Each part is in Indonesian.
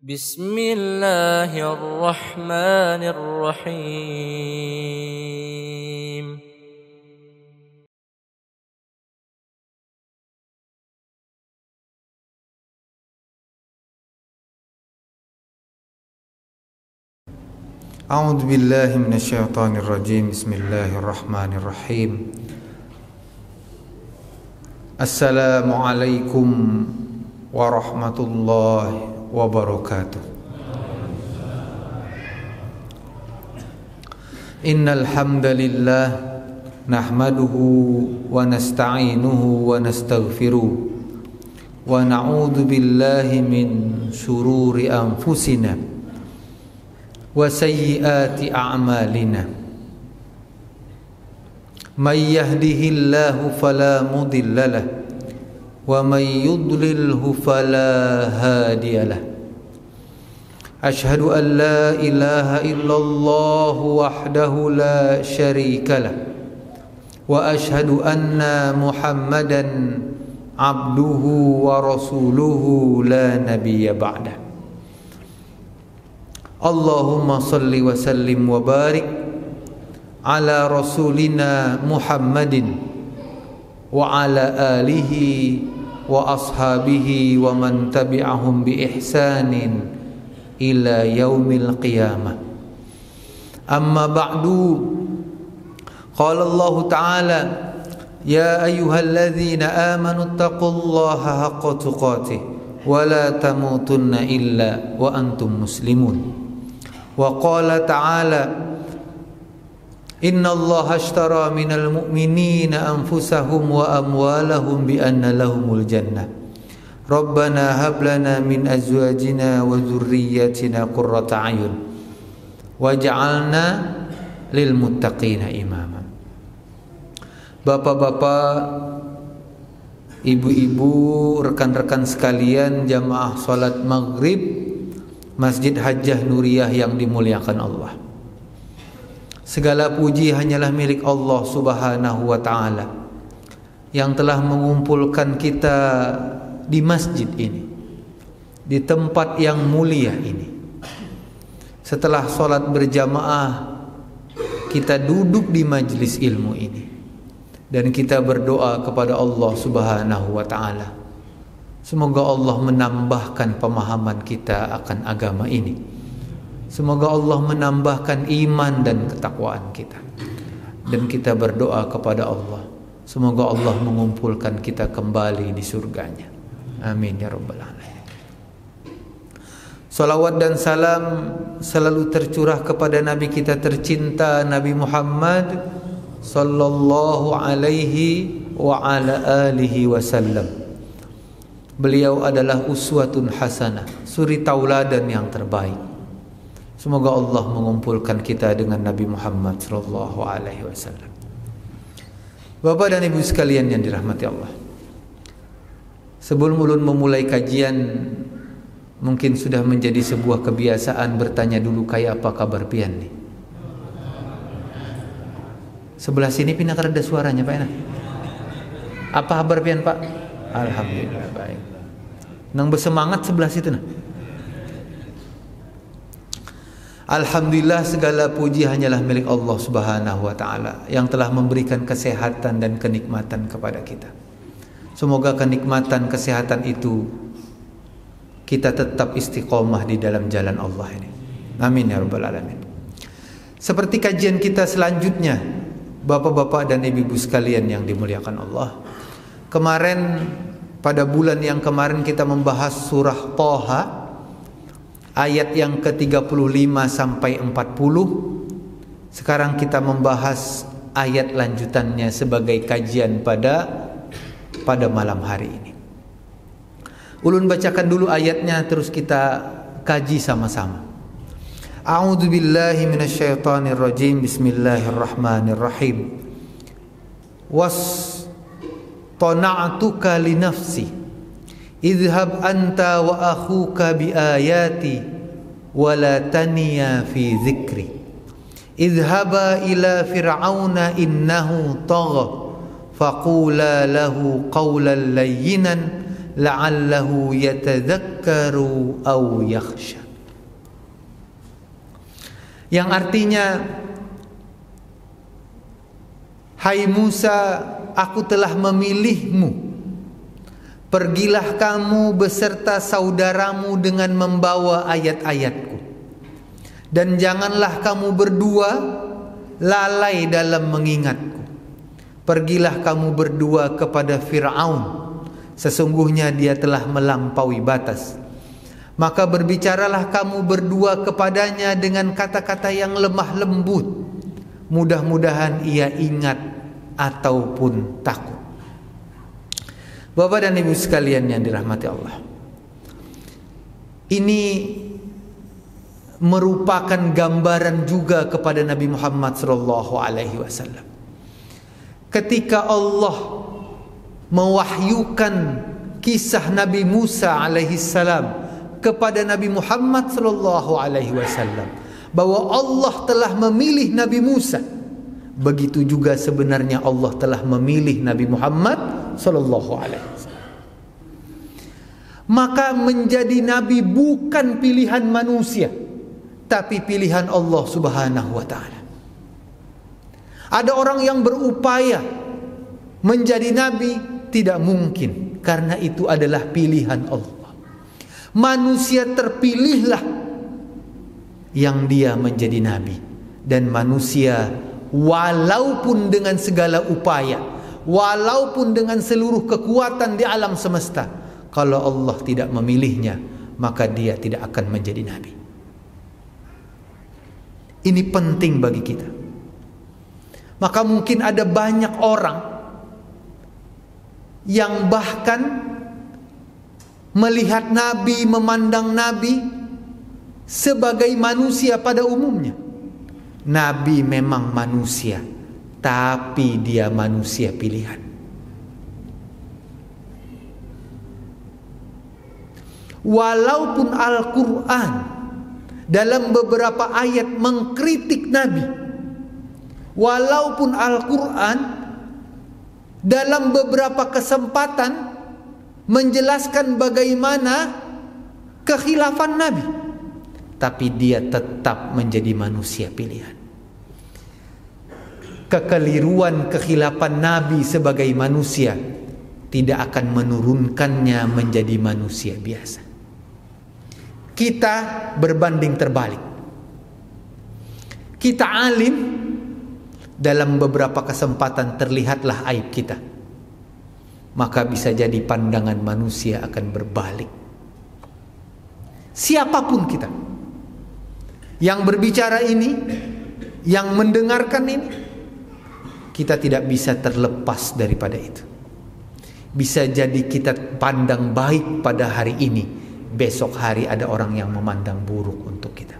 Bismillahirrahmanirrahim. A'udzu billahi minasyaitonir rajim. Bismillahirrahmanirrahim. Assalamualaikum warahmatullahi wabarakatuh. Innal hamdalillah nahmaduhu wa nasta'inuhu wa nastaghfiruh wa na'udzu billahi min shururi anfusina wa sayyiati a'malina. May yahdihillahu fala mudhillalah wa may yudlilhu fala hadiyalah. Asyhadu an la ilaha illallah wahdahu la syarikalah wa asyhadu anna Muhammadan abduhu wa rasuluhu la nabiyya ba'dah. Allahumma salli wa sallim wa barik ala rasulina Muhammadin wa ala alihi wa ashabihi wa man tabi'ahum bi ihsanin ila yaumil qiyamah. Amma ba'du. Qala Allah Ta'ala: Ya ayyuhalladzina amanu taqullaha haqqa tuqatih wa la tamutunna illa wa antum muslimun. Wa qala ta'ala: Inna Allah ashtara minal mu'minina anfusahum wa amwalahum bi anna lahumul jannah. Rabbana hab lana min azwajina wa dhurriyyatina qurrata a'yun waj'alna lil muttaqina imama. Bapak-bapak, ibu-ibu, rekan-rekan sekalian jamaah salat maghrib Masjid Hajjah Nuriyah yang dimuliakan Allah. Segala puji hanyalah milik Allah Subhanahu wa ta'ala yang telah mengumpulkan kita di masjid ini, di tempat yang mulia ini. Setelah sholat berjamaah, kita duduk di majlis ilmu ini dan kita berdoa kepada Allah Subhanahu wa ta'ala. Semoga Allah menambahkan pemahaman kita akan agama ini. Semoga Allah menambahkan iman dan ketakwaan kita. Dan kita berdoa kepada Allah, semoga Allah mengumpulkan kita kembali di surganya. Amin ya rabbal alamin. Salawat dan salam selalu tercurah kepada Nabi kita tercinta, Nabi Muhammad sallallahu alaihi wa ala alihi wasallam. Beliau adalah uswatun hasanah, suri tauladan yang terbaik. Semoga Allah mengumpulkan kita dengan Nabi Muhammad sallallahu alaihi wasallam. Bapak dan Ibu sekalian yang dirahmati Allah, sebelum ulun memulai kajian, mungkin sudah menjadi sebuah kebiasaan bertanya dulu kayak apa kabar pian nih. Sebelah sini pindah kada ada suaranya Pak Enak. Apa kabar pian Pak? Alhamdulillah baik. Nang bersemangat sebelah situ nah. Alhamdulillah, segala puji hanyalah milik Allah Subhanahu wa ta'ala yang telah memberikan kesehatan dan kenikmatan kepada kita. Semoga kenikmatan kesehatan itu kita tetap istiqomah di dalam jalan Allah ini. Amin ya rabbal alamin. Seperti kajian kita selanjutnya, bapak-bapak dan ibu-ibu sekalian yang dimuliakan Allah. Kemarin, pada bulan yang kemarin kita membahas surah Thaha, ayat yang ke-35 sampai 40. Sekarang kita membahas ayat lanjutannya sebagai kajian pada malam hari ini. Ulun bacakan dulu ayatnya, terus kita kaji sama-sama. A'udzu billahi minasyaitonir rajim. Bismillahirrahmanirrahim. Tona'tuka li nafsi idhhab anta wa akhuka bi ayati wa la taniya fi dzikri idhhaba ila fir'auna innahu tagha faqula lahu qawlan layyinan la'allahu yatadzakkaru aw yakhsha. Yang artinya, hai Musa, aku telah memilihmu. Pergilah kamu beserta saudaramu dengan membawa ayat-ayatku. Dan janganlah kamu berdua lalai dalam mengingatku. Pergilah kamu berdua kepada Fir'aun. Sesungguhnya dia telah melampaui batas. Maka berbicaralah kamu berdua kepadanya dengan kata-kata yang lemah lembut. Mudah-mudahan ia ingat ataupun takut. Bapak dan Ibu sekalian yang dirahmati Allah, ini merupakan gambaran juga kepada Nabi Muhammad SAW. Ketika Allah mewahyukan kisah Nabi Musa alaihissalam kepada Nabi Muhammad SAW, bahwa Allah telah memilih Nabi Musa, begitu juga sebenarnya Allah telah memilih Nabi Muhammad SAW. Maka menjadi nabi bukan pilihan manusia, tapi pilihan Allah Subhanahu wa taala. Ada orang yang berupaya menjadi nabi, tidak mungkin, karena itu adalah pilihan Allah. Manusia terpilihlah yang dia menjadi nabi, dan manusia walaupun dengan segala upaya, walaupun dengan seluruh kekuatan di alam semesta, kalau Allah tidak memilihnya, maka dia tidak akan menjadi nabi. Ini penting bagi kita. Maka mungkin ada banyak orang yang bahkan melihat nabi, memandang nabi sebagai manusia pada umumnya. Nabi memang manusia, tapi dia manusia pilihan. Walaupun Al-Quran dalam beberapa ayat mengkritik Nabi, walaupun Al-Quran dalam beberapa kesempatan menjelaskan bagaimana kekhilafan Nabi, tapi dia tetap menjadi manusia pilihan. Kekeliruan kekhilafan Nabi sebagai manusia tidak akan menurunkannya menjadi manusia biasa. Kita berbanding terbalik. Kita alim, dalam beberapa kesempatan terlihatlah aib kita, maka bisa jadi pandangan manusia akan berbalik. Siapapun kita yang berbicara ini, yang mendengarkan ini, kita tidak bisa terlepas daripada itu. Bisa jadi kita pandang baik pada hari ini, besok hari ada orang yang memandang buruk untuk kita.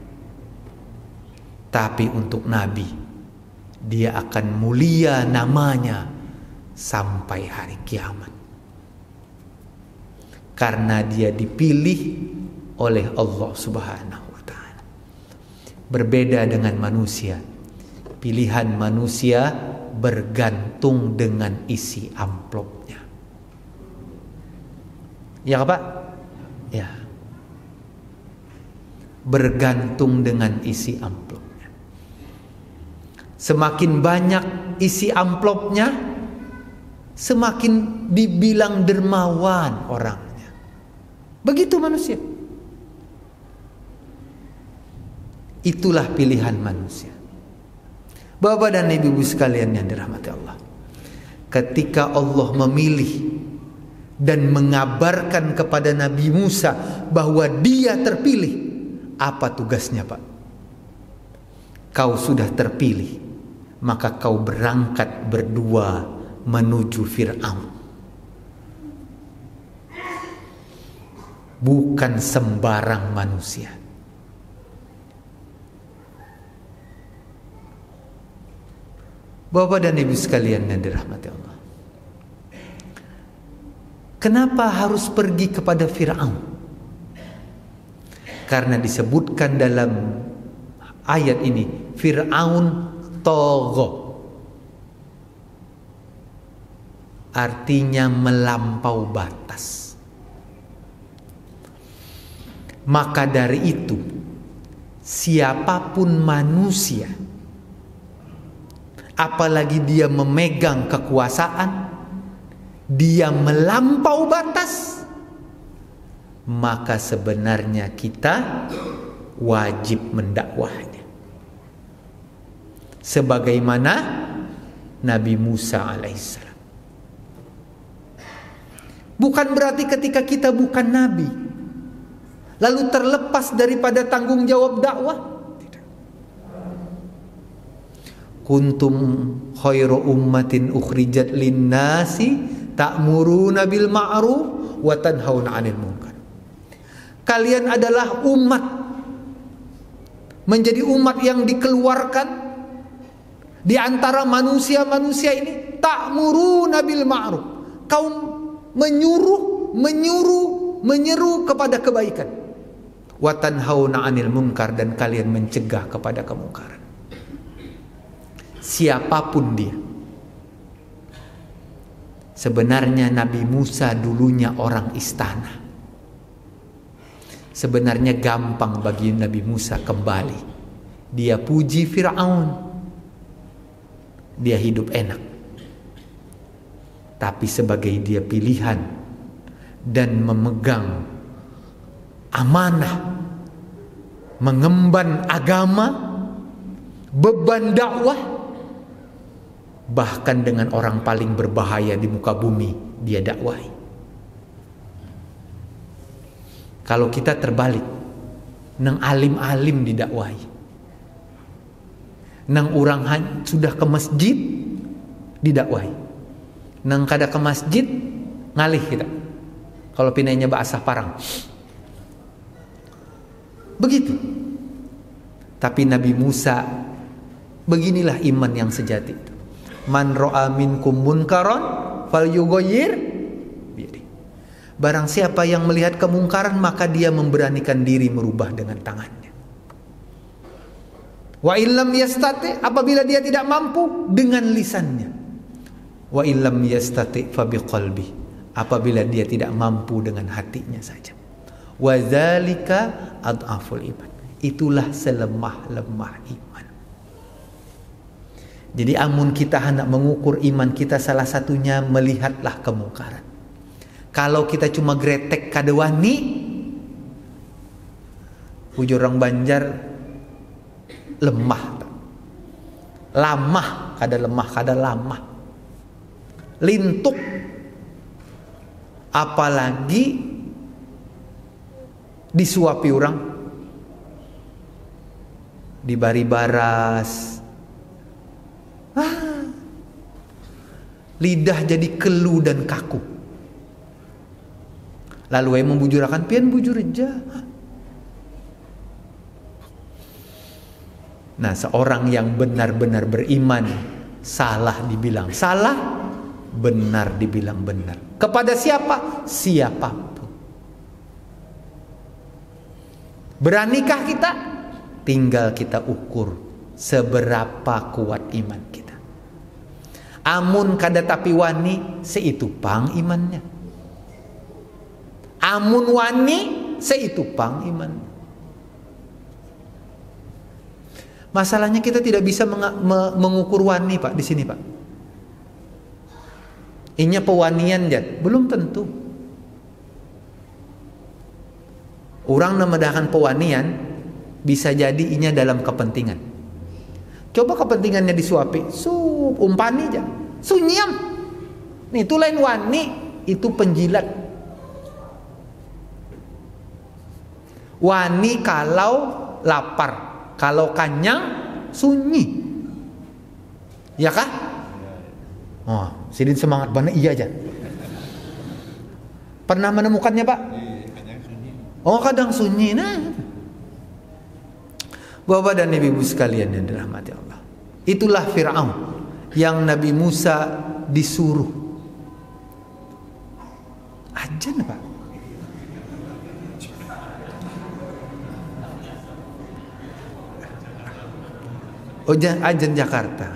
Tapi untuk Nabi, dia akan mulia namanya sampai hari kiamat, karena dia dipilih oleh Allah Subhanahu wa taala. Berbeda dengan manusia. Pilihan manusia bergantung dengan isi amplopnya. Ya Pak? Ya. Bergantung dengan isi amplopnya. Semakin banyak isi amplopnya, semakin dibilang dermawan orangnya. Begitu manusia. Itulah pilihan manusia. Bapak dan Ibu sekalian yang dirahmati Allah, ketika Allah memilih dan mengabarkan kepada Nabi Musa bahwa dia terpilih, apa tugasnya Pak? Kau sudah terpilih, maka kau berangkat berdua menuju Fir'aun. Bukan sembarang manusia. Bapak dan Ibu sekalian yang dirahmati Allah, kenapa harus pergi kepada Fir'aun? Karena disebutkan dalam ayat ini, Fir'aun tagha, artinya melampau batas. Maka dari itu, siapapun manusia, apalagi dia memegang kekuasaan, dia melampau batas, maka sebenarnya kita wajib mendakwahnya. Sebagaimana Nabi Musa alaihissalam. Bukan berarti ketika kita bukan nabi lalu terlepas daripada tanggung jawab dakwah. Tidak. Kuntum khairu ummatin ukhrijat linnasi ta'muruna bil ma'ruf wa tanhauna 'anil munkar. Kalian adalah umat, menjadi umat yang dikeluarkan di antara manusia-manusia ini, ta'muruna bil ma'ruf. Kaum menyeru kepada kebaikan. Wa tanhauna 'anil munkar, dan kalian mencegah kepada kemungkaran. Siapapun dia. Sebenarnya Nabi Musa dulunya orang istana. Sebenarnya gampang bagi Nabi Musa kembali. Dia puji Fir'aun. Dia hidup enak. Tapi sebagai dia pilihan dan memegang amanah, mengemban agama, beban dakwah, bahkan dengan orang paling berbahaya di muka bumi dia dakwahi. Kalau kita terbalik, nang alim-alim didakwahi, nang orang sudah ke masjid didakwahi, nang kada ke masjid ngalih kita. Kalau pinainya bahasa parang, begitu. Tapi Nabi Musa, beginilah iman yang sejati itu. Man ra'a minkum munkaran falyughayyir biyadihi. Barang siapa yang melihat kemungkaran, maka dia memberanikan diri merubah dengan tangannya. Wa illam yastati, apabila dia tidak mampu, dengan lisannya. Wa illam yastati fa biqalbi, apabila dia tidak mampu dengan hatinya saja. Wa dzalika adhaful iman, itulah selemah-lemah iman. Jadi amun kita hendak mengukur iman kita, salah satunya melihatlah kemungkaran. Kalau kita cuma gretek kada wani, ujar orang Banjar, lemah. Lamah, kada lemah, kada lamah. Lintuk. Apalagi disuapi orang, dibari baras, lidah jadi kelu dan kaku. Lalu yang membujurakan, pian bujur aja. Nah, seorang yang benar-benar beriman, salah dibilang salah, benar dibilang benar. Kepada siapa? Siapapun. Beranikah kita? Tinggal kita ukur seberapa kuat iman kita. Amun kada tapi wani, seitu pang imannya. Amun wani, seitu pang imannya. Masalahnya kita tidak bisa mengukur wani, Pak, di sini, Pak. Inya pewanian jad, belum tentu. Orang namadakan pewanian bisa jadi inya dalam kepentingan. Coba kepentingannya disuapi, umpani aja, sunyam. Nih, itu lain wani, itu penjilat. Wani kalau lapar, kalau kenyang sunyi, ya kah? Oh, Sidin semangat banget, iya aja. Pernah menemukannya, Pak? Oh, kadang sunyi. Nah, Bapak dan Ibu sekalian yang dirahmati Allah, itulah Fir'aun yang Nabi Musa disuruh ajan, Pak. Ajan Jakarta.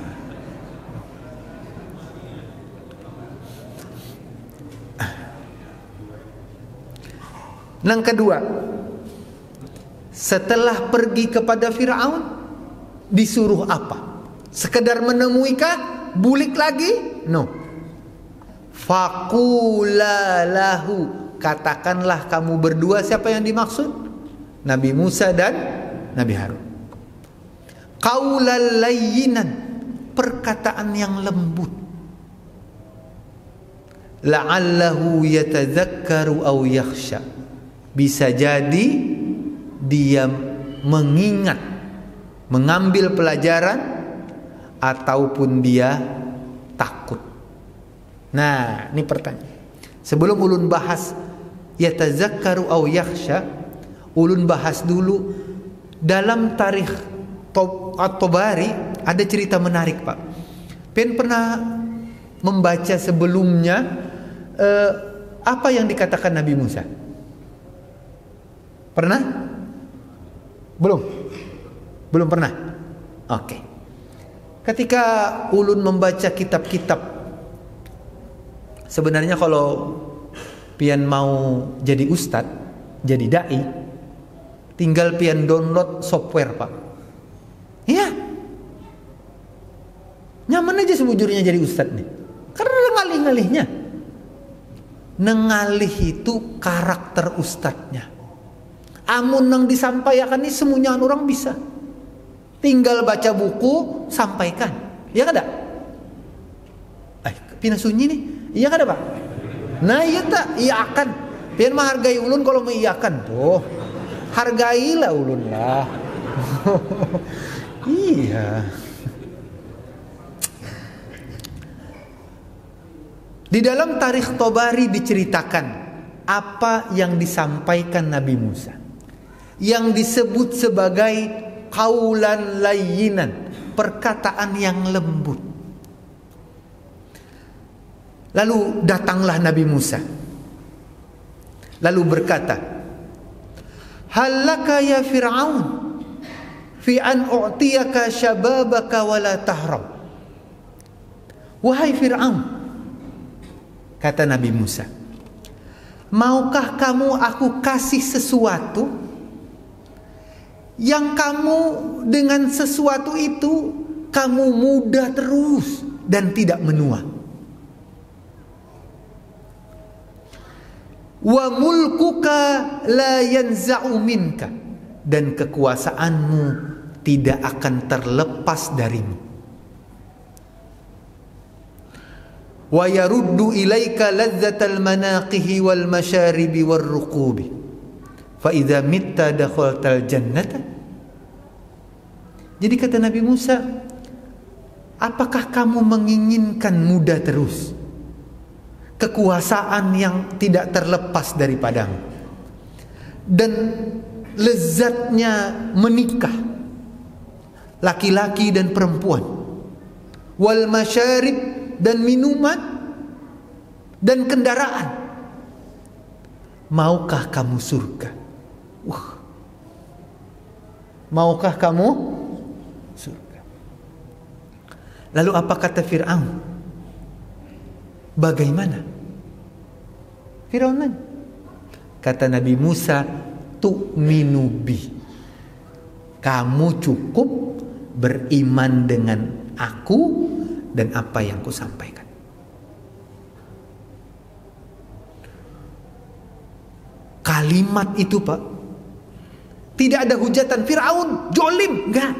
Yang kedua, Setelah pergi kepada Fir'aun, disuruh apa? Sekedar menemui kah? Bulik lagi? No. Faqula lahu, katakanlah kamu berdua. Siapa yang dimaksud? Nabi Musa dan Nabi Harun. Qaulan layyinan, perkataan yang lembut. La'allahu yatadzakkaru aw yakhsha, bisa jadi dia mengingat, mengambil pelajaran, ataupun dia takut. Nah, ini pertanyaan. Sebelum ulun bahas yatadzakkaru aw yakhsha, ulun bahas dulu dalam tarikh At-Tabari ada cerita menarik, Pak. Pen pernah membaca sebelumnya apa yang dikatakan Nabi Musa? Pernah? Belum pernah. Oke. Ketika ulun membaca kitab-kitab, sebenarnya kalau pian mau jadi ustadz, jadi dai, tinggal pian download software, Pak. Iya. Nyaman aja sebujurnya jadi ustadz nih. Karena ada ngalih-ngalihnya. Nengalih itu karakter ustadznya. Amun yang disampaikan ini semuanya orang bisa. Tinggal baca buku, sampaikan. Iya kada? Pina sunyi nih. Iya kada, Pak? Nah, iya tak? Iya akan. Pian menghargai ulun kalau mengiyakan. Tuh. Hargailah ulun lah. Iya. Di dalam tarikh Tabari diceritakan apa yang disampaikan Nabi Musa, yang disebut sebagai qaulan layyinan, perkataan yang lembut. Lalu datanglah Nabi Musa, lalu berkata, halaka ya Fir'aun fi an u'tiyaka syababaka wala tahram. Wahai Fir'aun, kata Nabi Musa, maukah kamu aku kasih sesuatu yang kamu dengan sesuatu itu kamu muda terus dan tidak menua? Wa mulkuka la yanza'u minka, dan kekuasaanmu tidak akan terlepas darimu. Wa yaruddu ilaika ladzatal manaqihi wal masyaribi war ruqubi fa idza mitta dakhaltal jannata. Jadi kata Nabi Musa, apakah kamu menginginkan muda terus, kekuasaan yang tidak terlepas daripadamu, dan lezatnya menikah, laki-laki dan perempuan, wal masyarib, dan minuman, dan kendaraan? Maukah kamu surga? Maukah kamu surga? Lalu apa kata Fir'aun? Bagaimana? Fir'aun nanya. Kata Nabi Musa, tu'minu bi, kamu cukup beriman dengan aku dan apa yang kusampaikan. Kalimat itu, Pak, tidak ada hujatan Fir'aun jolim, enggak.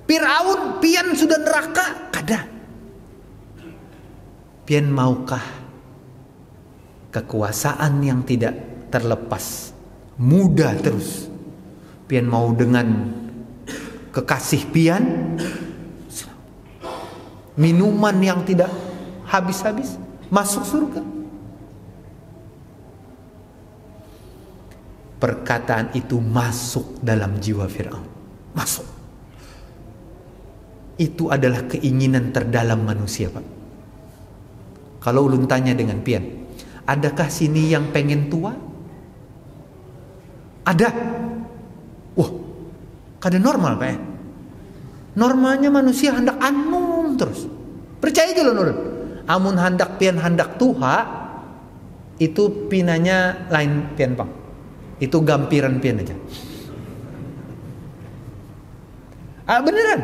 Fir'aun pian sudah neraka, kada. Pian maukah kekuasaan yang tidak terlepas, muda terus? Pian mau dengan kekasih pian, minuman yang tidak habis-habis, masuk surga? Perkataan itu masuk dalam jiwa Fir'aun. Masuk. Itu adalah keinginan terdalam manusia, Pak. Kalau ulun tanya dengan pian, adakah sini yang pengen tua? Ada. Wah, kada normal, Pak. Normalnya manusia hendak anum terus. Percaya aja loh, Nurun. Amun hendak pian hendak tuha, itu pinanya lain pian, Pang. Itu gampiran pian aja. Beneran.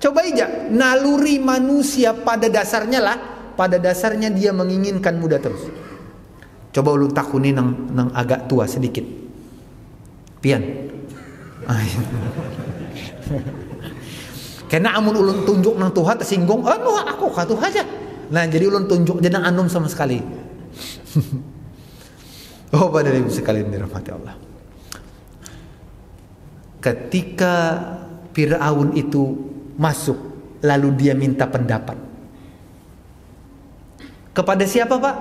Coba aja, naluri manusia pada dasarnya dia menginginkan muda terus. Coba ulun takuni nang agak tua sedikit. Pian. Karena amun ulun tunjuk nang Tuhan tersinggung, aku ka Tuhan aja. Nah, jadi ulun tunjuk jenang anum sama sekali. Oh, pada ibu sekalian dirahmati Allah. Ketika Fir'aun itu masuk, lalu dia minta pendapat. Kepada siapa, Pak?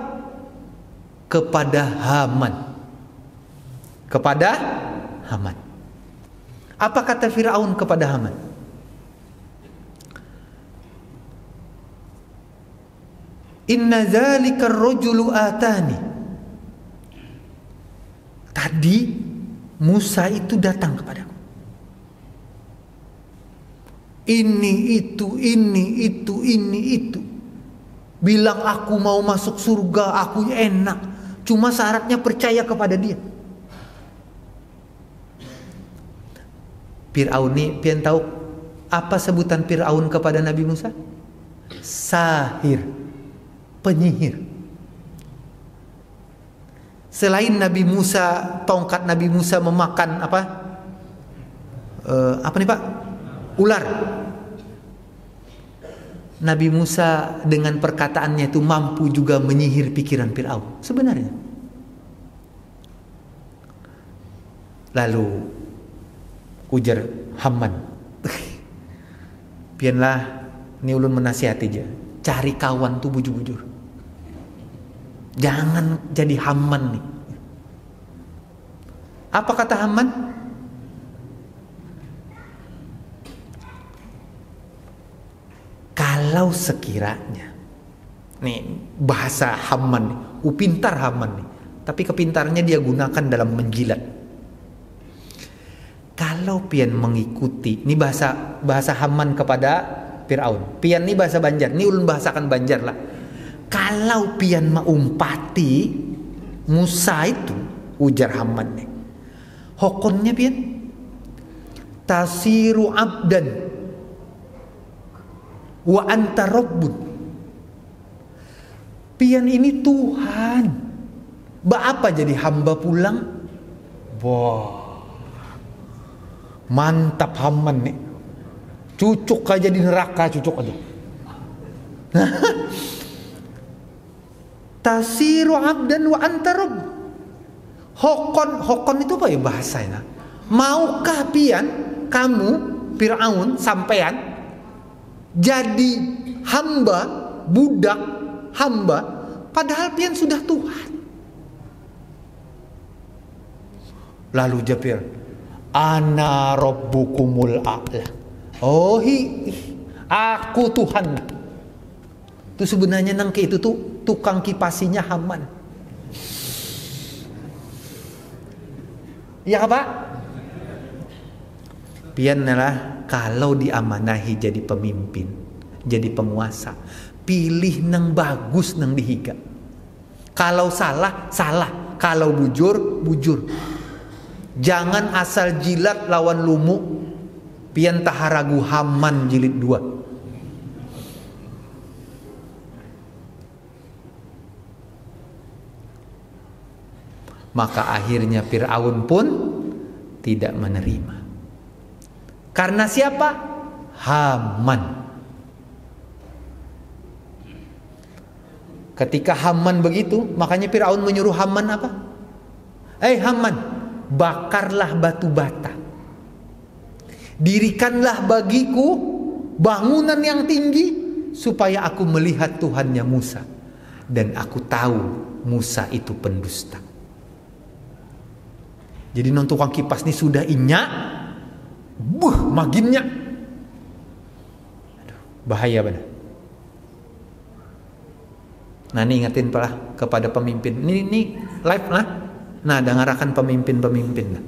Kepada Haman. Kepada Haman. Apa kata Fir'aun kepada Haman? Inna dzalika ar-rajulu atani. Tadi Musa itu datang kepadaku. Ini itu. Bilang aku mau masuk surga, aku enak. Cuma syaratnya percaya kepada dia. Fir'aun ini, pian tahu apa sebutan Fir'aun kepada Nabi Musa? Sahir, penyihir. Selain Nabi Musa, tongkat Nabi Musa memakan apa? Apa nih Pak? Ular. Nabi Musa dengan perkataannya itu mampu juga menyihir pikiran Fir'aun sebenarnya. Lalu ujar Haman, pianlah ini ulun menasihati aja, cari kawan tuh bujur-bujur, jangan jadi Haman nih. Apa kata Haman? Kalau sekiranya, nih bahasa Haman nih, pintar Haman nih, tapi kepintarannya dia gunakan dalam menjilat. Kalau pian mengikuti, ini bahasa Haman kepada Fir'aun. Pian ini bahasa Banjar, ini ulun bahasakan Banjar lah. Kalau pian maumpati Musa itu, ujar Haman nih, hokonnya pian tasiru abdan wa anta rabbun. Pian ini Tuhan, apa jadi hamba pulang? Wah, mantap Haman nih, cucuk aja di neraka, cucuk aja. Tasiru abdan wa anta rabb. Hokon itu apa ya bahasanya? Maukah pian kamu Fir'aun sampean jadi hamba, budak hamba, padahal pian sudah Tuhan? Lalu Jabir, ana rabbukumul a'la. Oh, aku Tuhan. Itu sebenarnya nangke itu tuh tukang kipasinya Haman. Ya Pak? Pian lah kalau diamanahi jadi pemimpin, jadi penguasa, pilih nang bagus nang dihiga. Kalau salah, salah. Kalau bujur, bujur. Jangan asal jilat lawan lumuk. Pian taharagu Haman jilid 2. Maka akhirnya Fir'aun pun tidak menerima. Karena siapa? Haman. Ketika Haman begitu, makanya Fir'aun menyuruh Haman apa? Haman, bakarlah batu bata. Dirikanlah bagiku bangunan yang tinggi supaya aku melihat Tuhannya Musa. Dan aku tahu Musa itu pendusta. Jadi non tukang kipas ini sudah inyak, maginnya. Aduh, bahaya benar. Nah ini ingatin pak kepada pemimpin. Ini live lah. Nah dengarkan pemimpin-pemimpin lah.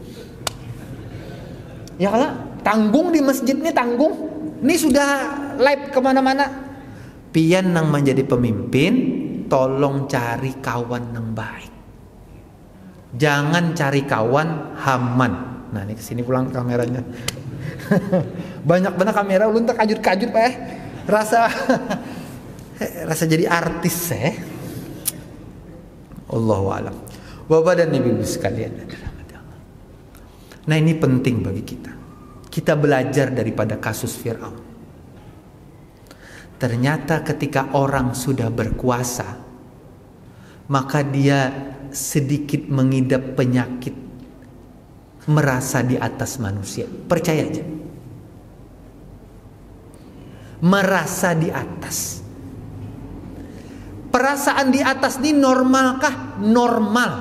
Ya kalau tanggung di masjid ini tanggung. Ini sudah live kemana-mana. Pian nang menjadi pemimpin, tolong cari kawan yang baik. Jangan cari kawan Haman. Nah ini kesini pulang kameranya. Banyak benar kamera ulun terkajut-kajut Pak. Rasa jadi artis Allahu a'lam. Bapak dan Ibu sekalian. Nah ini penting bagi kita. Kita belajar daripada kasus Fir'aun. Ternyata ketika orang sudah berkuasa, maka dia sedikit mengidap penyakit merasa di atas manusia. Percaya aja. Merasa di atas. Perasaan di atas ini normalkah? Normal.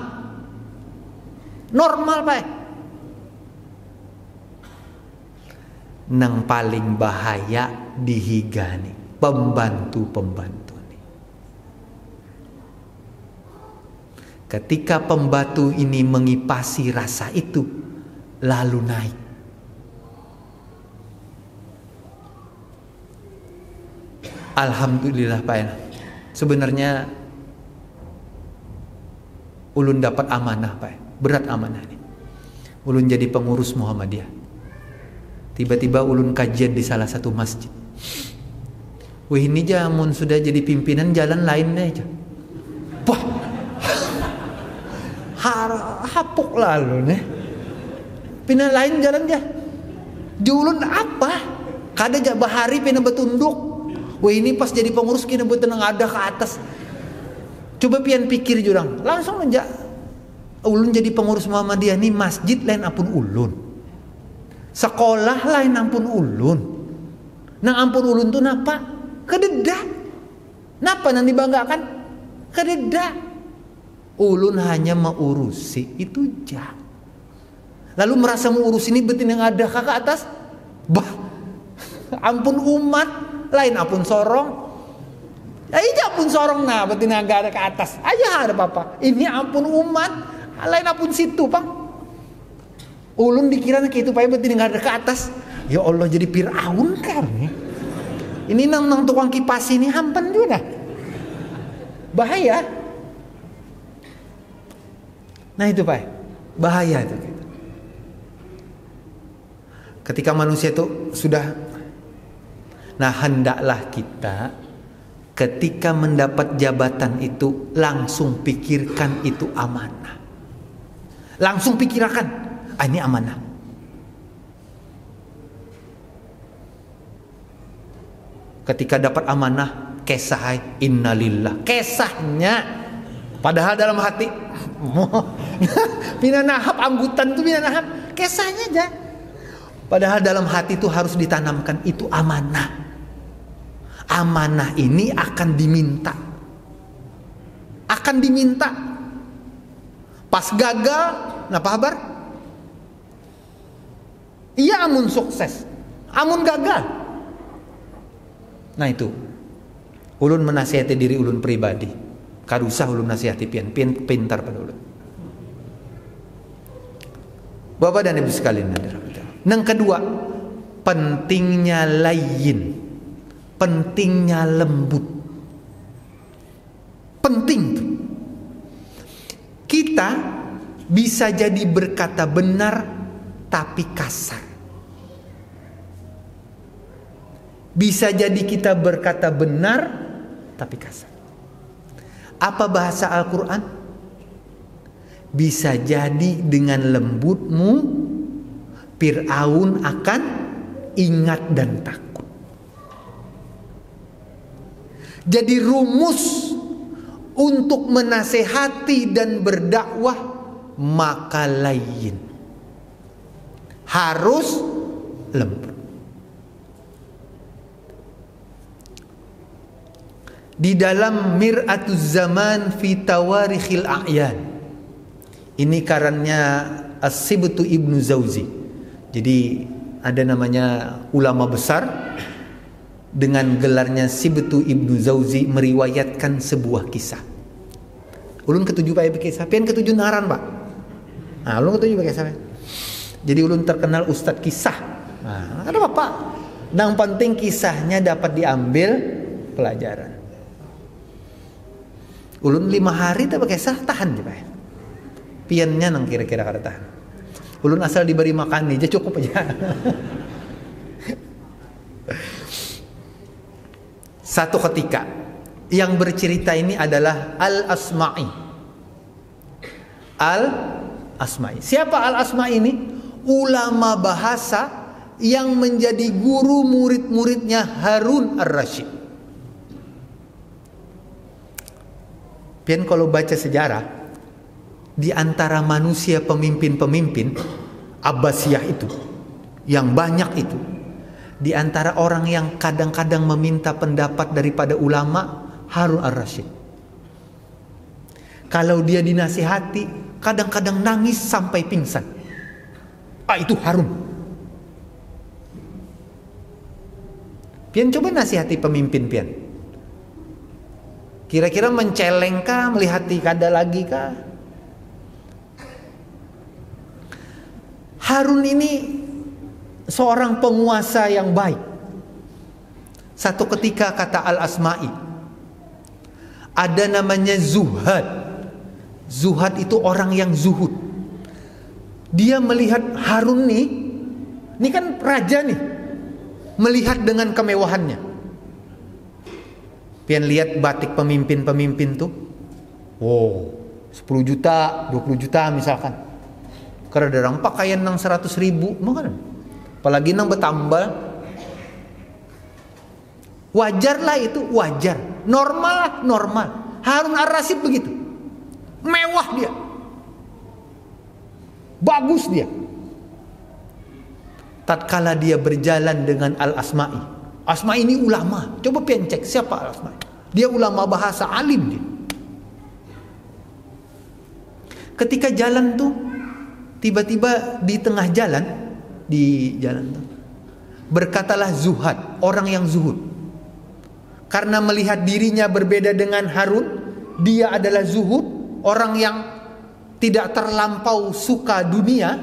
Normal Pak. Nang paling bahaya dihigani pembantu-pembantu nih. Ketika pembantu ini mengipasi rasa itu, lalu naik. Alhamdulillah Pak. Sebenarnya ulun dapat amanah Pak. Berat amanah ini. Ulun jadi pengurus Muhammadiyah. Tiba-tiba ulun kajian di salah satu masjid. Wih ini jamun sudah jadi pimpinan jalan lainnya aja. Wah, hapuk lalu nih. Pindah lain jalan aja. Julun apa? Kada aja bahari pindah betunduk. Wih ini pas jadi pengurus kena betenang ada ke atas. Coba pian pikir jurang. Langsung aja. Ulun jadi pengurus Muhammadiyah nih masjid lain apun ulun. Sekolah lain ampun ulun. Nang ampun ulun tuh napa? Kededak. Napa nang dibanggakan? Kededak. Ulun hanya mengurusi itu aja. Lalu merasa mengurus ini betin yang ada ke atas. Bah. Ampun umat lain ampun sorong. Aja ampun sorong nah betin yang ada ke atas. Aja ada apa-apa. Ini ampun umat lain ampun situ, Bang. Ulun dikira kayak itu Pak betin nggak ada ke atas. Ya Allah jadi Fir'aun kan nih. Ini nang tukang kipas ini hampan juga. Bahaya. Nah itu Pak. Bahaya itu. Ketika manusia itu sudah. Nah hendaklah kita ketika mendapat jabatan itu langsung pikirkan itu amanah. Langsung pikirkan. Ini amanah. Ketika dapat amanah, kesah innalillah. Kesahnya padahal dalam hati pinanahap anggutan tuh pinanahap. Kesahnya aja. Padahal dalam hati itu harus ditanamkan itu amanah. Amanah ini akan diminta. Akan diminta. Pas gagal, napa kabar? Iya amun sukses, amun gagal. Nah itu, ulun menasihati diri ulun pribadi. Kadusah ulun nasihati pian pintar pada ulun. Bapak dan Ibu sekalian. Yang kedua, pentingnya layin, pentingnya lembut. Penting tuh. Kita bisa jadi berkata benar tapi kasar. Bisa jadi kita berkata benar tapi kasar. Apa bahasa Al-Quran? Bisa jadi dengan lembutmu Fir'aun akan ingat dan takut. Jadi rumus untuk menasehati dan berdakwah maka lain. Harus lembut. Di dalam Mir'atuz Zaman fi Tawarikhil A'yan. Ini karannya As-Sibtu Ibnu Jauzi. Jadi ada namanya ulama besar dengan gelarnya Sibtu Ibnu Jauzi meriwayatkan sebuah kisah. Ulun ketujuh Pak kisah, pian ketujuh naran Pak. Nah, ulun ketujuh Pak kisah. Jadi ulun terkenal ustadz kisah. Nah, ada apa? Yang penting kisahnya dapat diambil pelajaran. Ulun 5 hari tak pakai kisah tahan je Pak. Piannya nang kira-kira kada tahan. Ulun asal diberi makan nih, cukup aja. Satu ketika yang bercerita ini adalah Al-Asma'i. Al-Asma'i. Siapa Al-Asma'i ini? Ulama bahasa yang menjadi guru murid-muridnya Harun Ar-Rasyid. Pian kalau baca sejarah, di antara manusia pemimpin-pemimpin Abbasiyah itu, yang banyak itu, di antara orang yang kadang-kadang meminta pendapat daripada ulama, Harun Ar-Rasyid. Kalau dia dinasihati, kadang-kadang nangis sampai pingsan. Itu Harun. Pian coba nasihati pemimpin pian. Kira-kira menceleng kah, melihati kada lagi kah? Harun ini seorang penguasa yang baik. Satu ketika kata Al-Asma'i, ada namanya Zuhad. Zuhad itu orang yang zuhud. Dia melihat Harun nih, ini kan raja nih, melihat dengan kemewahannya. Pian lihat batik pemimpin-pemimpin tuh, 10 juta, 20 juta misalkan. Karena darang pakaian nang 100.000, makan. Apalagi nang bertambah. Wajar lah itu, wajar. Normal lah, normal. Harun Ar-Rasyid begitu. Mewah dia. Bagus dia. Tatkala dia berjalan dengan Al-Asma'i. Asma'i ini ulama. Coba pian cek siapa Al-Asma'i. Dia ulama bahasa, alim dia. Ketika jalan tuh, tiba-tiba di tengah jalan, berkatalah Zuhad, orang yang zuhud. Karena melihat dirinya berbeda dengan Harun, dia adalah zuhud, orang yang tidak terlampau suka dunia,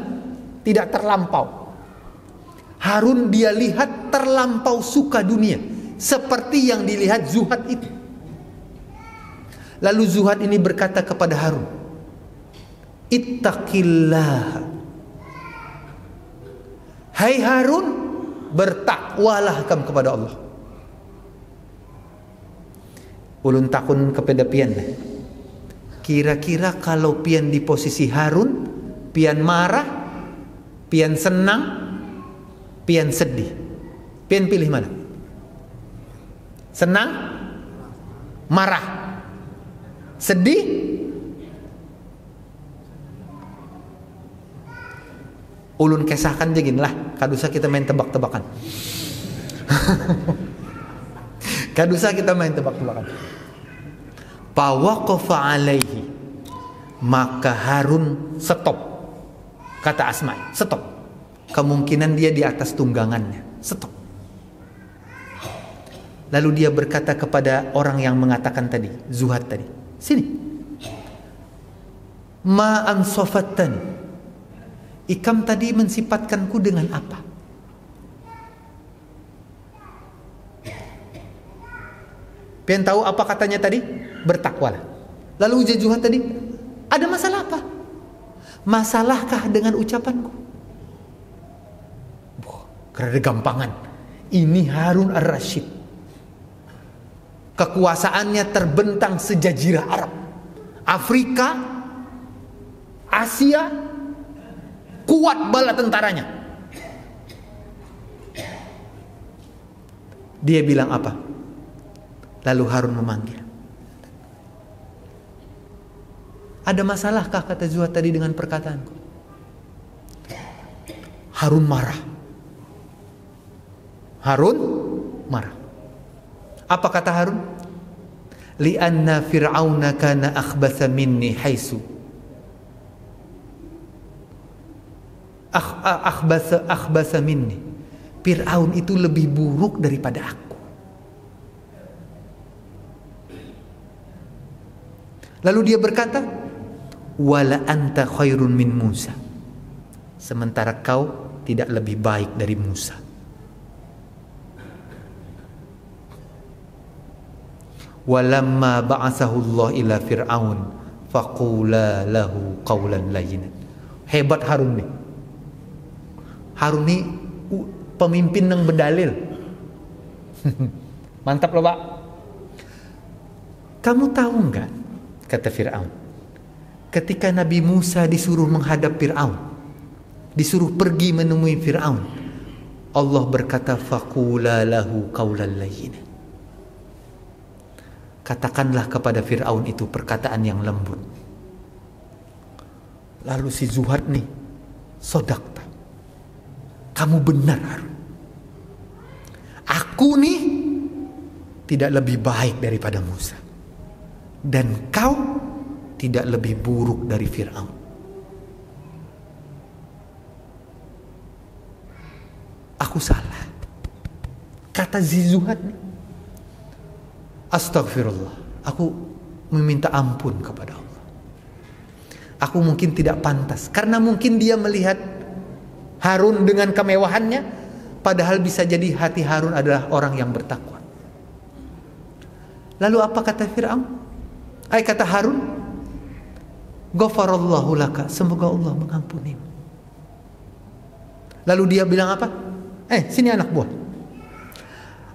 tidak terlampau. Harun dia lihat terlampau suka dunia, seperti yang dilihat Zuhad itu. Lalu Zuhad ini berkata kepada Harun, Ittaqillah. Hai Harun, bertakwalah kamu kepada Allah. Ulun takun kepada pian. Kira-kira kalau pian di posisi Harun, pian marah, pian senang, pian sedih, pian pilih mana? Senang, marah, sedih, ulun kesahkan jegin lah. Kadusa kita main tebak-tebakan. Kadusa kita main tebak-tebakan. Fawaqafa alaihi, maka Harun stop. Kata Asma'i, stop. Kemungkinan dia di atas tunggangannya. Stop. Lalu dia berkata kepada orang yang mengatakan tadi, Zuhad tadi, sini. Ma ansafattani. Ikam tadi mensifatkanku dengan apa? Pian tahu apa katanya tadi? Bertakwalah. Lalu ujar Zuhad tadi, ada masalah apa? Masalahkah dengan ucapanku? Karena gampangan. Ini Harun Ar-Rasyid. Kekuasaannya terbentang sejazirah Arab, Afrika, Asia, kuat bala tentaranya. Dia bilang apa? Lalu Harun memanggil. Ada masalahkah kata Zuhad tadi dengan perkataanku? Harun marah. Harun marah. Apa kata Harun? Li'anna fir'auna kana akhbatha minni haisu akhbatha minni. Fir'aun itu lebih buruk daripada aku. Lalu dia berkata, wala anta khairun min Musa. Sementara kau tidak lebih baik dari Musa. Walamma ba'athahu Allah ila Fir'aun faqula lahu qawlan layyinan. Hebat Harun nih. Harun nih pemimpin yang berdalil. Mantap loh Pak. Kamu tahu nggak, kata Fir'aun, ketika Nabi Musa disuruh menghadap Fir'aun, disuruh pergi menemui Fir'aun, Allah berkata faqula lahu qawlan layyinan. Katakanlah kepada Fir'aun itu perkataan yang lembut. Lalu si Zuhad nih, sodakta, kamu benar Harun. Aku nih tidak lebih baik daripada Musa, dan kau tidak lebih buruk dari Fir'aun. Aku salah, kata Zuhad nih. Astagfirullah, aku meminta ampun kepada Allah. Aku mungkin tidak pantas, karena mungkin dia melihat Harun dengan kemewahannya, padahal bisa jadi hati Harun adalah orang yang bertakwa. Lalu apa kata Fir'aun? Kata Harun, ghafarallahu laka, semoga Allah mengampunimu. Lalu dia bilang apa? Sini anak buah.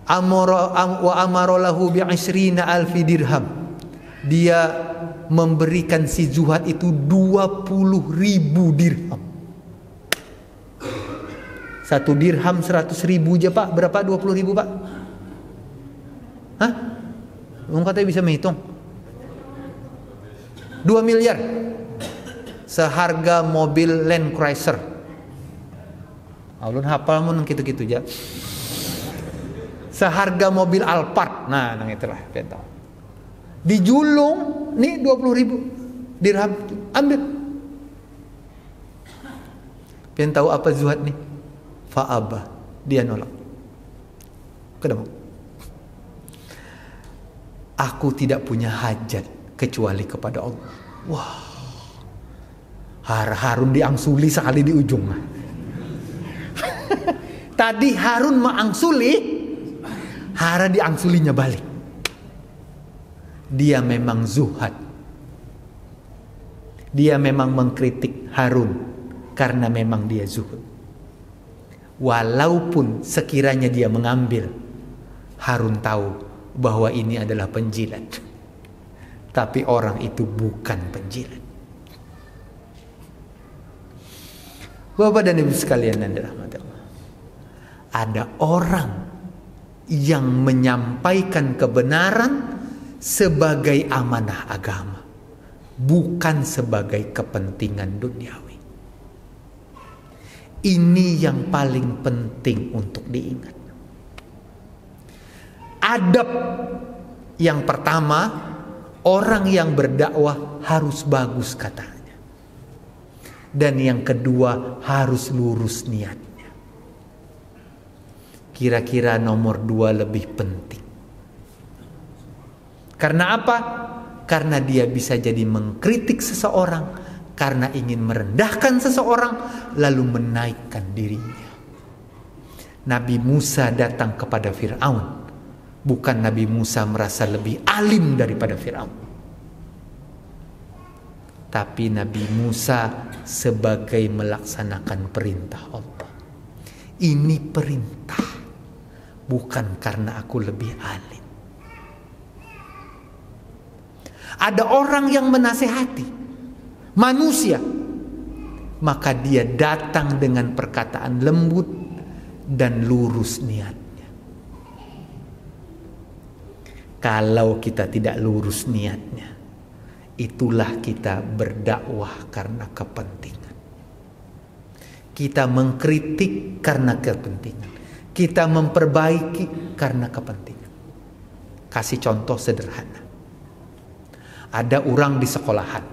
Wa amara lahu bi'ishrina alfi dirham. Dia memberikan si Zuhad itu 20.000 dirham. Satu dirham 100.000 aja Pak. Berapa 20.000 Pak? Hah? Kamu katanya bisa menghitung 2 miliar. Seharga mobil Land Cruiser. Alun hafal mun gitu-gitu aja. Seharga mobil Alphard. Nah, itulah pentau. Dijulung nih 20.000 dirham, ambil. Pengen tahu apa Zuhad nih? Fa'abah, dia nolak. Kenapa? Aku tidak punya hajat kecuali kepada Allah. Wah, Harun diangsuli sekali di ujung. Tadi Harun mengangsuli, Hara diangsulinya balik. Dia memang Zuhad. Dia memang mengkritik Harun karena memang dia zuhud. Walaupun sekiranya dia mengambil, Harun tahu bahwa ini adalah penjilat. Tapi orang itu bukan penjilat. Bapak dan Ibu sekalian yang dirahmati Allah, ada orang yang menyampaikan kebenaran sebagai amanah agama, bukan sebagai kepentingan duniawi. Ini yang paling penting untuk diingat. Adab yang pertama, orang yang berdakwah harus bagus katanya. Dan yang kedua, harus lurus niatnya. Kira-kira nomor 2 lebih penting. Karena apa? Karena dia bisa jadi mengkritik seseorang, karena ingin merendahkan seseorang, lalu menaikkan dirinya. Nabi Musa datang kepada Fir'aun, bukan Nabi Musa merasa lebih alim daripada Fir'aun, tapi Nabi Musa sebagai melaksanakan perintah Allah. Ini perintah, bukan karena aku lebih alim. Ada orang yang menasehati manusia, maka dia datang dengan perkataan lembut dan lurus niatnya. Kalau kita tidak lurus niatnya, itulah kita berdakwah karena kepentingan. Kita mengkritik karena kepentingan. Kita memperbaiki karena kepentingan. Kasih contoh sederhana. Ada orang di sekolahan.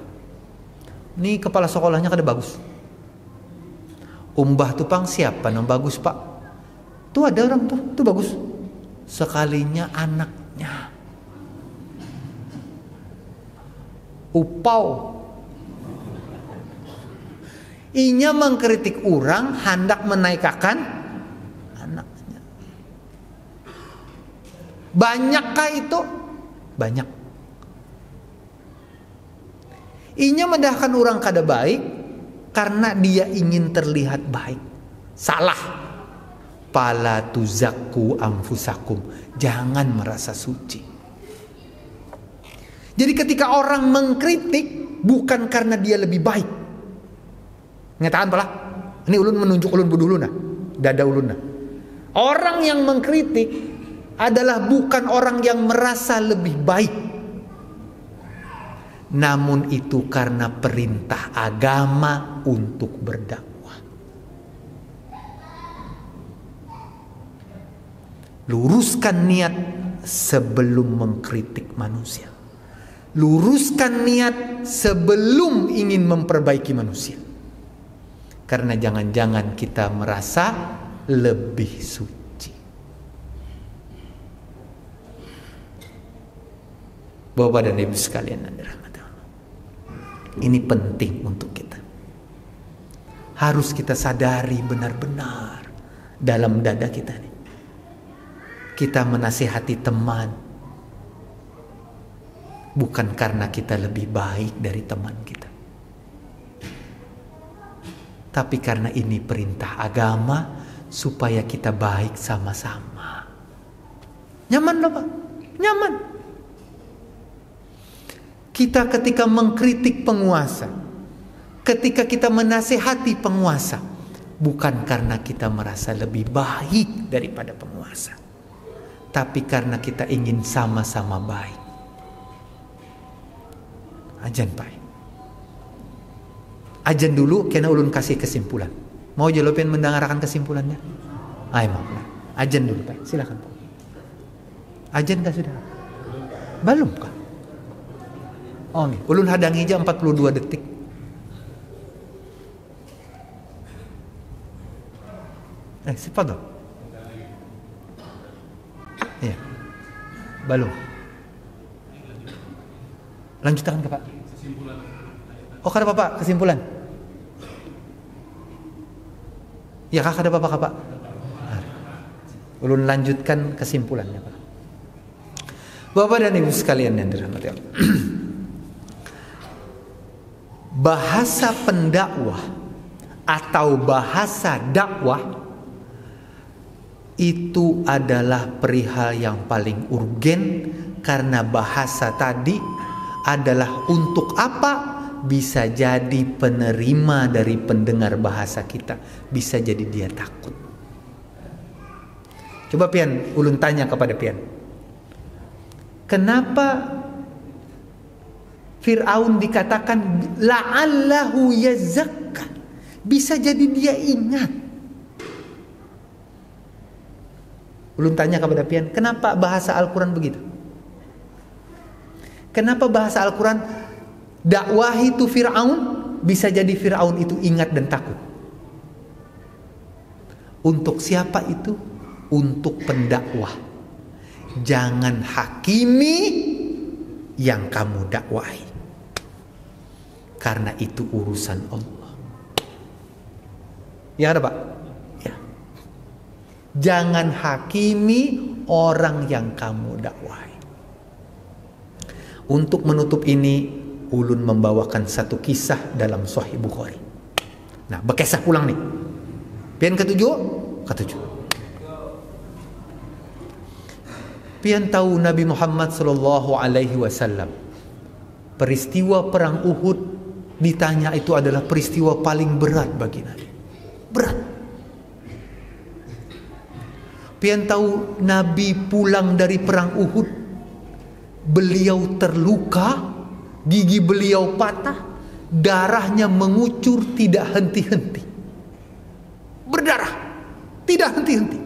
Ini kepala sekolahnya kada bagus. Umbah tupang siapa yang bagus Pak? Tuh ada orang tuh bagus. Sekalinya anaknya upau. Inya mengkritik orang hendak menaikkan anaknya. Banyakkah itu? Banyak. Inya mendahkan orang kada baik karena dia ingin terlihat baik. Salah. Pala tuzakku anfusakum. Jangan merasa suci. Jadi ketika orang mengkritik bukan karena dia lebih baik. Ngetaan pala. Ini ulun menunjuk ulun buduluna. Dada uluna. Orang yang mengkritik adalah bukan orang yang merasa lebih baik. Namun itu karena perintah agama untuk berdakwah. Luruskan niat sebelum mengkritik manusia. Luruskan niat sebelum ingin memperbaiki manusia. Karena jangan-jangan kita merasa lebih suci. Bapak dan Ibu sekalian yang dirahmati Allah. Ini penting untuk kita. Harus kita sadari benar-benar dalam dada kita nih. Kita menasihati teman bukan karena kita lebih baik dari teman kita, tapi karena ini perintah agama supaya kita baik sama-sama. Nyaman loh Pak, nyaman. Kita ketika mengkritik penguasa, ketika kita menasihati penguasa, bukan karena kita merasa lebih baik daripada penguasa, tapi karena kita ingin sama-sama baik. Ajan Pak. Ajan dulu kena ulun kasih kesimpulan. Mau jawabin mendengarkan kesimpulannya? Ayo mau. Ajan dulu Pak. Silakan Pak. Ajan kah sudah? Belum kah? Oh nih, ulun hadangi aja 42 detik. Cepat dong. Iya. Belum. Lanjutkan ke Pak. Oh kada Bapak kesimpulan. Ya kak kada Bapak Pak. Ulun lanjutkan kesimpulannya Pak. Bapak dan Ibu sekalian yang dirahmati Allah. Bahasa pendakwah atau bahasa dakwah itu adalah perihal yang paling urgen, karena bahasa tadi adalah untuk apa? Bisa jadi penerima dari pendengar bahasa kita, bisa jadi dia takut. Coba pian ulun tanya kepada pian, kenapa Fir'aun dikatakan la'allahu yazakka? Bisa jadi dia ingat. Ulun tanya kepada pian, kenapa bahasa Al-Quran begitu? Kenapa bahasa Al-Quran dakwah itu Fir'aun, bisa jadi Fir'aun itu ingat dan takut? Untuk siapa itu? Untuk pendakwah. Jangan hakimi yang kamu dakwahi, karena itu urusan Allah. Ya ada Pak? Ya. Jangan hakimi orang yang kamu dakwahi. Untuk menutup ini, ulun membawakan satu kisah dalam Sahih Bukhari. Nah, bekesah pulang nih. Pian ketujuh? Ketujuh. Pian tahu Nabi Muhammad sallallahu alaihi wasallam, peristiwa perang Uhud ditanya itu adalah peristiwa paling berat bagi Nabi. Berat. Pian tahu Nabi pulang dari perang Uhud, beliau terluka, gigi beliau patah, darahnya mengucur tidak henti-henti. Berdarah, tidak henti-henti.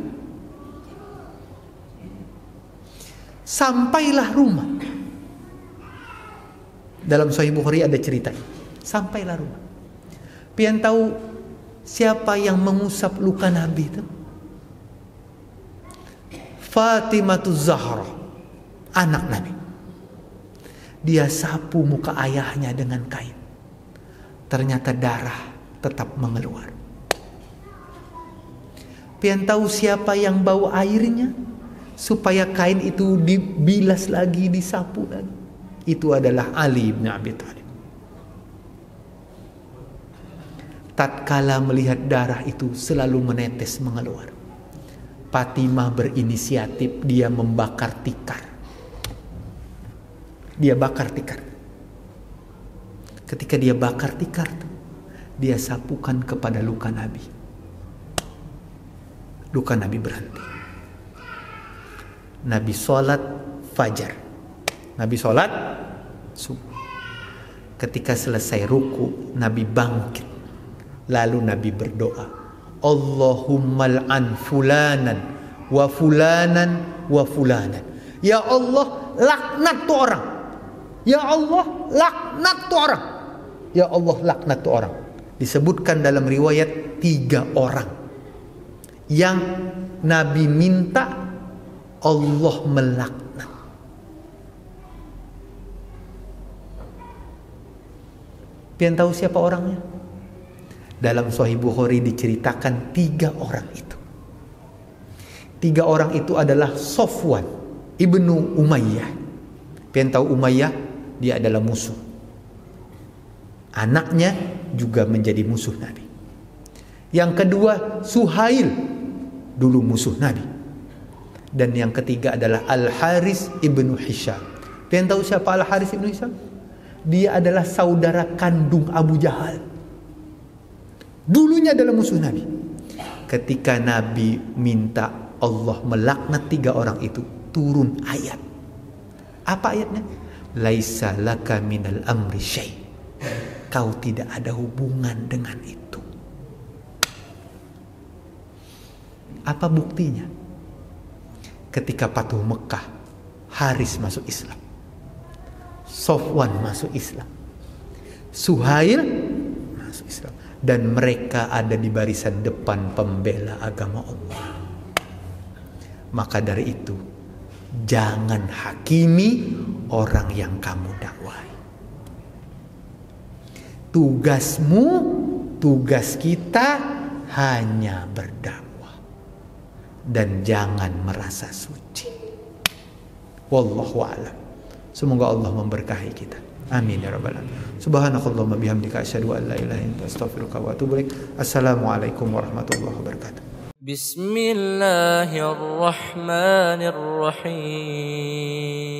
Sampailah rumah. Dalam Sahih Bukhari ada cerita. Sampailah rumah. Pian tahu siapa yang mengusap luka Nabi itu? Fatimah Zahra, anak Nabi. Dia sapu muka ayahnya dengan kain. Ternyata darah tetap mengeluar. Pian tahu siapa yang bawa airnya supaya kain itu dibilas lagi, disapu lagi? Itu adalah Ali bin Abi Thalib. tatkala melihat darah itu selalu menetes mengeluar. Fatimah berinisiatif, dia membakar tikar. Dia bakar tikar. Ketika dia bakar tikar, dia sapukan kepada luka Nabi. Luka Nabi berhenti. Nabi sholat fajar. Nabi sholat subuh. Ketika selesai ruku, Nabi bangkit. Lalu Nabi berdoa, Allahumma al'an fulanan wa fulanan wa fulanan. Ya Allah, laknat tu orang. Ya Allah, laknat tu orang. Ya Allah, laknat tu orang. Disebutkan dalam riwayat 3 orang yang Nabi minta Allah melaknat. Pian tahu siapa orangnya? Dalam Sahih Bukhari diceritakan 3 orang itu. 3 orang itu adalah Safwan ibnu Umayyah. Pian tahu Umayyah? Dia adalah musuh. Anaknya juga menjadi musuh Nabi. Yang kedua Suhail, dulu musuh Nabi. Dan yang ketiga adalah Al-Haris ibnu Hisham. Pian tahu siapa Al-Haris ibnu Hisham? Dia adalah saudara kandung Abu Jahal. Dulunya adalah musuh Nabi. Ketika Nabi minta Allah melaknat 3 orang itu, turun ayat. Apa ayatnya? Laisa laka minal amri syai'. Kau tidak ada hubungan dengan itu. Apa buktinya? Ketika Fatuh Mekah, Haris masuk Islam, Safwan masuk Islam, Suhail masuk Islam, dan mereka ada di barisan depan pembela agama Allah. Maka dari itu, jangan hakimi orang yang kamu dakwai. Tugasmu, tugas kita hanya berdakwah, dan jangan merasa suci. Wallahu a'lam. Semoga Allah memberkahi kita. Amin ya rabbal alamin. Subhanakallahumma bihamdika asyhadu an la ilaha illa anta astaghfiruka wa atubu ilaik. Assalamualaikum warahmatullahi wabarakatuh. Bismillahirrahmanirrahim.